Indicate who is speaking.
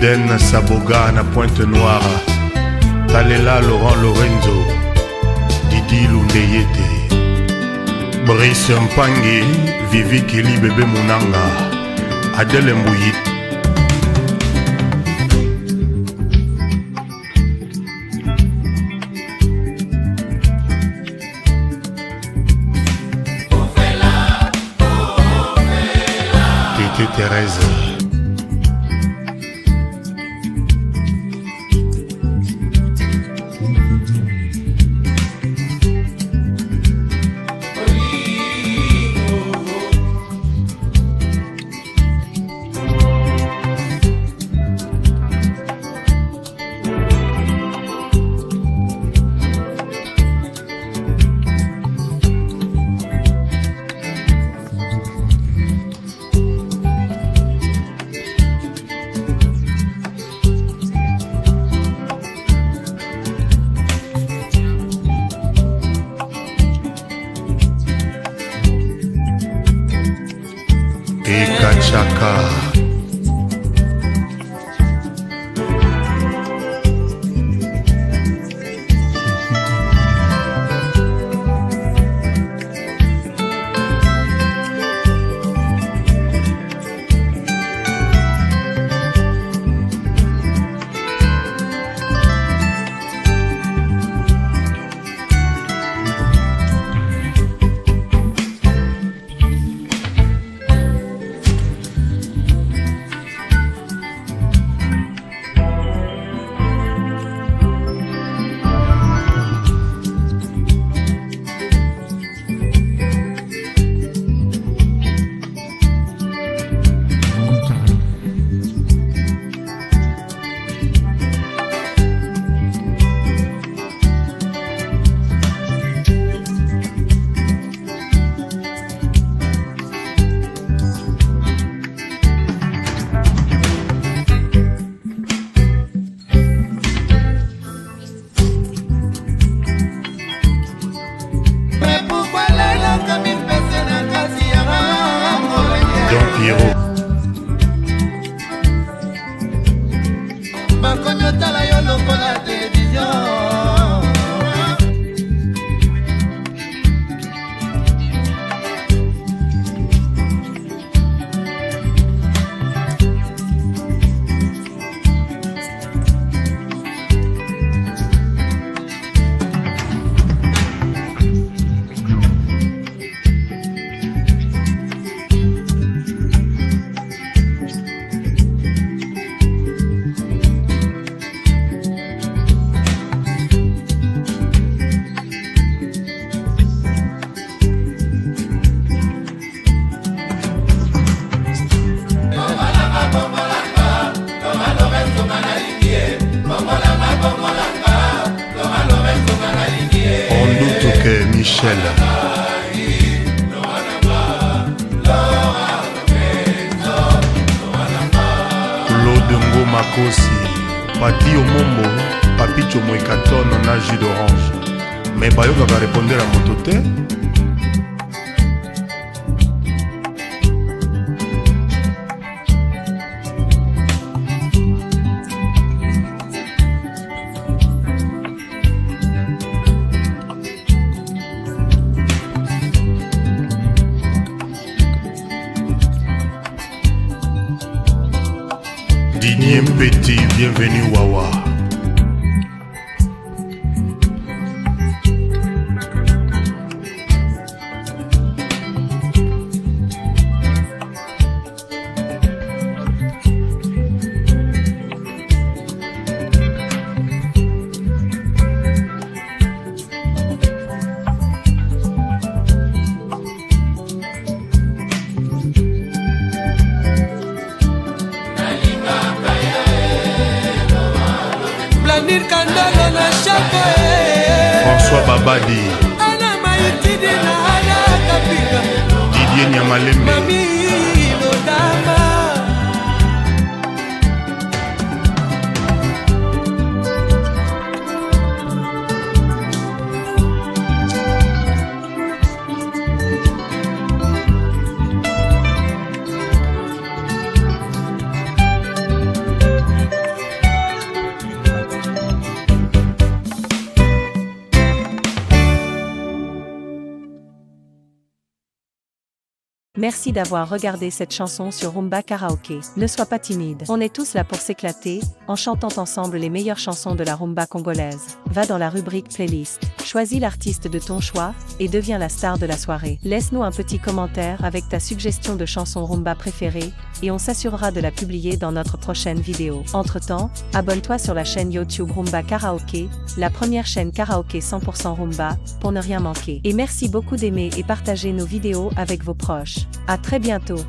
Speaker 1: Eden Saboga na Pointe-Noire, Talela Laurent Lorenzo, Didi Lundeyete, Brice Mpangi, Vivi Kili Bébé Mounanga, Adèle Mbouyi. Tété Thérèse. Ekachaka. Michel Claude Ngoma Kosi Pati Omombo Papi Chomo Ekaton na jus d'orange mais Bayoka va répondre à motote. Didier Petit, bienvenue Wawa. François Babadi Didier Nyamalembe
Speaker 2: Merci d'avoir regardé cette chanson sur Rumba Karaoké. Ne sois pas timide. On est tous là pour s'éclater, en chantant ensemble les meilleures chansons de la rumba congolaise. Va dans la rubrique playlist. Choisis l'artiste de ton choix, et deviens la star de la soirée. Laisse-nous un petit commentaire avec ta suggestion de chanson rumba préférée, et on s'assurera de la publier dans notre prochaine vidéo. Entre-temps, abonne-toi sur la chaîne YouTube Rumba Karaoké, la première chaîne karaoké 100% rumba, pour ne rien manquer. Et merci beaucoup d'aimer et partager nos vidéos avec vos proches. À très bientôt.